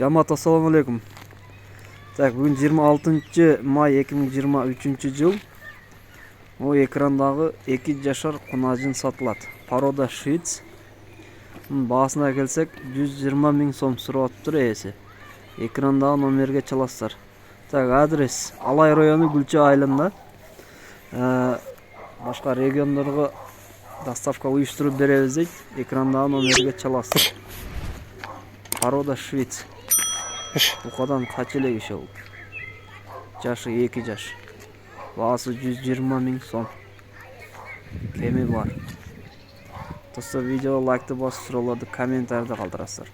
Жамаат, ассаламу алейкум. Так, бүгін 26 май 2023 жыл. О экрандагы 2 жашар кунажын сатылат. Порода швиц. Баасына келсек 120 миң сом сурап атыптыр ээси. Экрандагы номерге чаласыздар. Так, адрес Алай району Гүлчө айылында. Башка региондорго доставка уюштуруп беребиз дейт. Экрандагы номерге чаласыз. Порода швиц. Букадан кача эле киши болуп. Жашы 2 жаш. Баасы 120 миң сом. Кеми бар. Достор, видео лайкты басып, суроолорду комментарийде калтырасыздар.